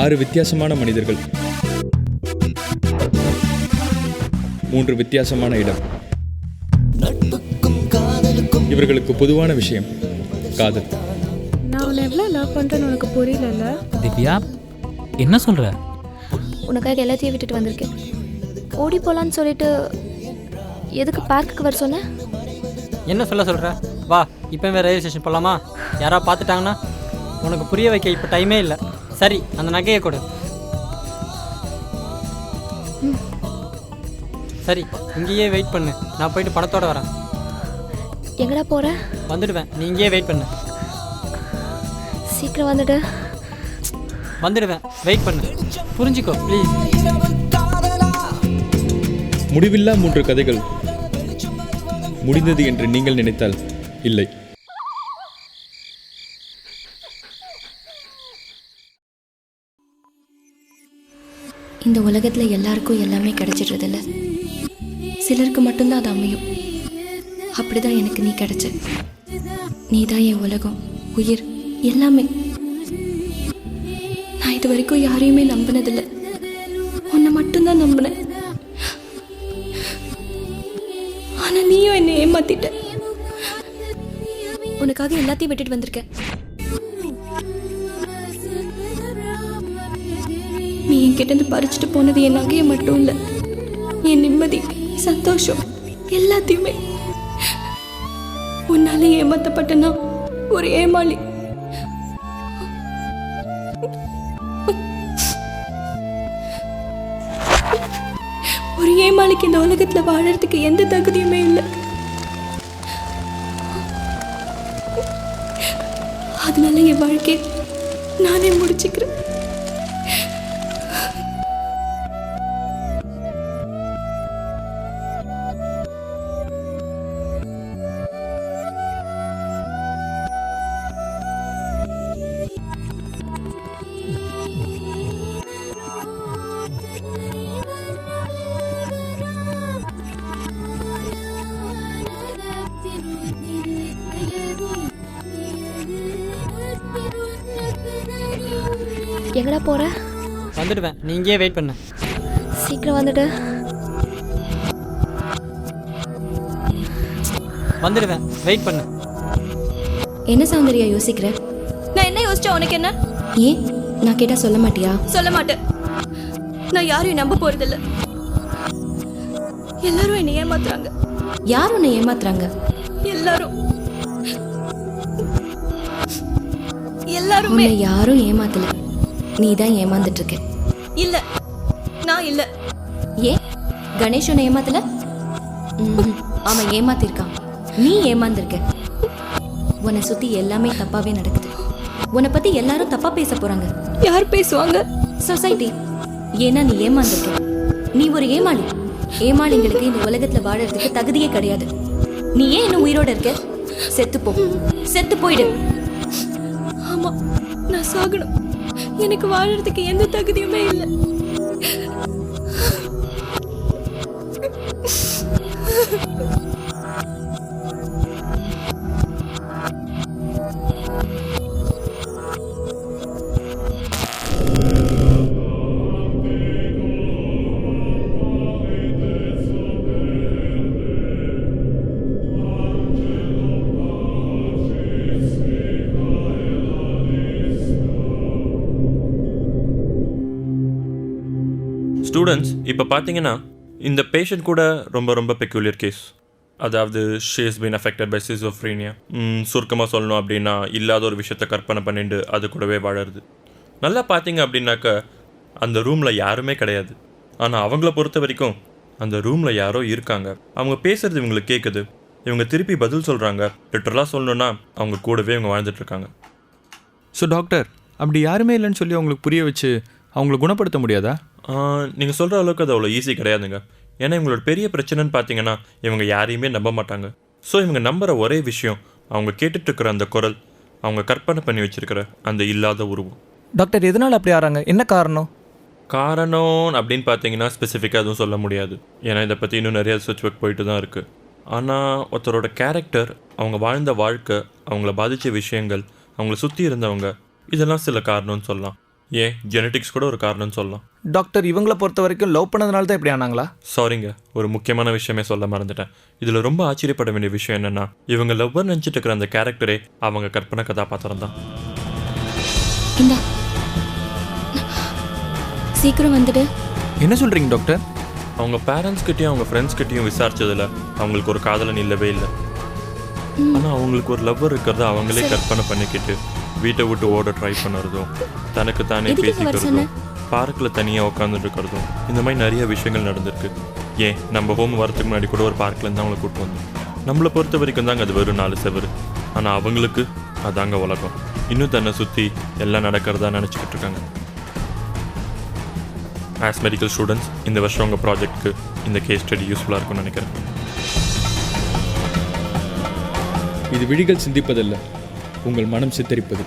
6 வித்தியாசமான மனிதர்கள், 3 வித்தியாசமான இடம். இவர்களுக்கு பொதுவான விஷயம் காதல். நான் உன்னை எவ்வளோ லவ் பண்ணுறேன்னு உனக்கு புரியலல்ல திவ்யா? என்ன சொல்கிற? உனக்காக எல்லாத்தையும் விட்டுட்டு வந்திருக்கேன். ஓடி போகலான்னு சொல்லிட்டு எதுக்கு பார்க்குக்கு வர சொன்ன? என்ன சொல்கிற? வா, இப்போ ரயில்வே ஸ்டேஷன் போகலாமா? யாராவது பார்த்துட்டாங்கன்னா உனக்கு புரிய வைக்க இப்போ டைமே இல்லை. சரி, அந்த நகையை கொடு. சரி, இங்கேயே வெயிட் பண்ணு, நான் போயிட்டு பணத்தோட வரேன். எங்கடா போகிற? வந்துடுவேன், நீ இங்கேயே வெயிட் பண்ணு. சீக்கிரம் வந்துடு. வந்துடுவேன், வெயிட் பண்ணு, புரிஞ்சுக்கோ ப்ளீஸ். முடிவில்லா 3 கதைகள் முடிந்தது என்று நீங்கள் நினைத்தால் இல்லை. இந்த உலகத்தில் எல்லாருக்கும் எல்லாமே கிடைச்சிடுறதில்ல, சிலருக்கு மட்டும்தான் அது அமையும். அப்படிதான் எனக்கு நீ கிடைச்ச. நீ தான் என் உலகம், உயிர், எல்லாமே. நான் இது வரைக்கும் யாரையுமே நம்பினதில்லை, உன்னை மட்டும்தான் நம்பினேன். ஆனா நீயும் என்னை ஏமாத்திட்ட. உனக்காக எல்லாத்தையும் விட்டுட்டு வந்திருக்கேன். நீ என்கிட்ட இருந்து பறிச்சுட்டு போனது என் நகையை மட்டும் இல்லை, என் நிம்மதி, சந்தோஷம், எல்லாத்தையுமே. உன்னால ஏமாத்தப்பட்டனா ஒரு ஏமாளி. ஒரு ஏமாளிக்கு இந்த உலகத்துல வாழறதுக்கு எந்த தகுதியுமே இல்லை. அதனால என் வாழ்க்கையை நானே முடிச்சுக்கிறேன். எங்கடா போற? வந்துடுவேன், நீ இங்கேயே வெயிட் பண்ணு. சீக்கிரம் வந்துடு. வந்துடுவேன், வெயிட் பண்ணு. என்ன சௌந்தர்யா யோசிக்கிற? நான் என்ன யோசிச்சா உனக்கு என்ன? ஏன் நான் கேட்டா சொல்ல மாட்டியா? சொல்ல மாட்டேன். நான் யாரையும் நம்ப போறதில்ல. எல்லாரும் என்னை ஏமாத்துறாங்க. யார் உன்னை ஏமாத்துறாங்க? எல்லாரும். எல்லாருமே. யாரும் ஏமாத்தல, நீ தான் ஏமாந்துட்டு இருக்க. இல்ல, நான் இல்ல. ஏன் கணேஷ் உன்னை ஏமாத்தல? அவன் ஏமாத்திருக்கான், நீ ஏமாந்துருக்க. உன்னை சுத்தி எல்லாமே தப்பாவே நடக்குது. உன்னை பத்தி எல்லாரும் தப்பா பேச போறாங்க. யார் பேசுவாங்க? சொசைட்டி. ஏன்னா நீ ஏமாந்துருக்க. நீ ஒரு ஏமாளி. ஏமாளிங்களுக்கு இந்த உலகத்துல வாழறதுக்கு தகுதியே கிடையாது. நீ ஏன் இன்னும் உயிரோட இருக்க? செத்துப்போ, செத்து போயிடு. ஆமா, நான் சாகணும். எனக்கு வாழறதுக்கு எந்த தகுதியுமே இல்லை. ஸ்டூடெண்ட்ஸ், இப்போ பார்த்தீங்கன்னா இந்த பேஷண்ட் கூட ரொம்ப ரொம்ப பெக்யூலியர் கேஸ். அதாவது she has been affected by schizophrenia. சுருக்கமாக சொல்லணும் அப்படின்னா, இல்லாத ஒரு விஷயத்தை கற்பனை பண்ணிட்டு அது கூடவே வாழறது. நல்லா பார்த்தீங்க அப்படின்னாக்க அந்த ரூமில் யாருமே கிடையாது. ஆனால் அவங்கள பொறுத்த வரைக்கும் அந்த ரூமில் யாரோ இருக்காங்க. அவங்க பேசுகிறது இவங்களுக்கு கேட்குது. இவங்க திருப்பி பதில் சொல்கிறாங்க. லிட்டரலாக சொல்லணுன்னா அவங்க கூடவே இவங்க வாழ்ந்துட்டுருக்காங்க. ஸோ டாக்டர், அப்படி யாருமே இல்லைன்னு சொல்லி அவங்களுக்கு புரிய வச்சு அவங்கள குணப்படுத்த முடியாதா? நீங்கள் சொல்கிற அளவுக்கு அது அவ்வளோ ஈஸி கிடையாதுங்க. ஏன்னா இவங்களோட பெரிய பிரச்சனைன்னு பார்த்தீங்கன்னா, இவங்க யாரையுமே நம்ப மாட்டாங்க. ஸோ இவங்க நம்புகிற ஒரே விஷயம் அவங்க கேட்டுட்ருக்கிற அந்த குரல், அவங்க கற்பனை பண்ணி வச்சுருக்கிற அந்த இல்லாத உருவம். டாக்டர், எதனால் அப்படி ஆறாங்க? என்ன காரணம்? காரணம் அப்படின்னு பார்த்தீங்கன்னா ஸ்பெசிஃபிக்காக எதுவும் சொல்ல முடியாது. ஏன்னா இதை பற்றி இன்னும் நிறைய ரிசர்ச் ஒர்க் போயிட்டு தான் இருக்குது. ஆனால் ஒருத்தரோட கேரக்டர், அவங்க வாழ்ந்த வாழ்க்கை, அவங்கள பாதித்த விஷயங்கள், அவங்கள சுற்றி இருந்தவங்க, இதெல்லாம் சில காரணம்னு சொல்லலாம். ஏன் ஜெனட்டிக்ஸ் கூட ஒரு காரணம்னு சொல்லலாம். டாக்டர் இவங்கள பொறுத்த வரைக்கும் லவ் பண்ணதுனால தான் இப்படி ஆனாங்களா? சாரிங்க, ஒரு முக்கியமான விஷயமே சொல்ல மறந்துட்டேன். இதில் ரொம்ப ஆச்சரியப்பட வேண்டிய விஷயம் என்னென்னா, இவங்க லவ்வர் நினச்சிட்டு இருக்கிற அந்த கேரக்டரே அவங்க கற்பனை கதாபாத்திரம் தான். இந்தா சீக்கிரம் வந்துடு. என்ன சொல்கிறீங்க டாக்டர்? அவங்க பேரண்ட்ஸ்கிட்டையும் அவங்க ஃப்ரெண்ட்ஸ்கிட்டையும் விசாரிச்சதில் அவங்களுக்கு ஒரு காதலன் இல்லவே இல்லை. ஆனால் அவங்களுக்கு ஒரு லவ்வர் இருக்கிறத அவங்களே கற்பனை பண்ணிக்கிட்டு வீட்டை விட்டு ஓட ட்ரை பண்ணுறதும், தனக்கு தானே பேசிக்கிறதும், பார்க்கில் தனியாக உட்காந்துட்டு இருக்கிறதும், இந்த மாதிரி நிறைய விஷயங்கள் நடந்திருக்கு. ஏன் நம்ம ஹோம் வரத்துக்கு முன்னாடி கூட ஒரு பார்க்லேருந்து அவங்கள கூப்பிட்டு வந்தோம். நம்மளை பொறுத்த வரைக்கும் தாங்க அது வெறும் 4 செவரு. ஆனால் அவங்களுக்கு அதாங்க உலகம். இன்னும் தன்னை சுற்றி எல்லாம் நடக்கிறதா நினச்சிக்கிட்டு இருக்காங்க. ஆஸ் மெடிக்கல் ஸ்டூடெண்ட்ஸ் இந்த வருஷம் உங்கள் ப்ராஜெக்ட்டுக்கு இந்த கேஸ் ஸ்டடி யூஸ்ஃபுல்லாக இருக்கும்னு நினைக்கிறேன். இது விழிகள் சிந்திப்பதல்ல, உங்கள் மனம் சித்தரிப்பது.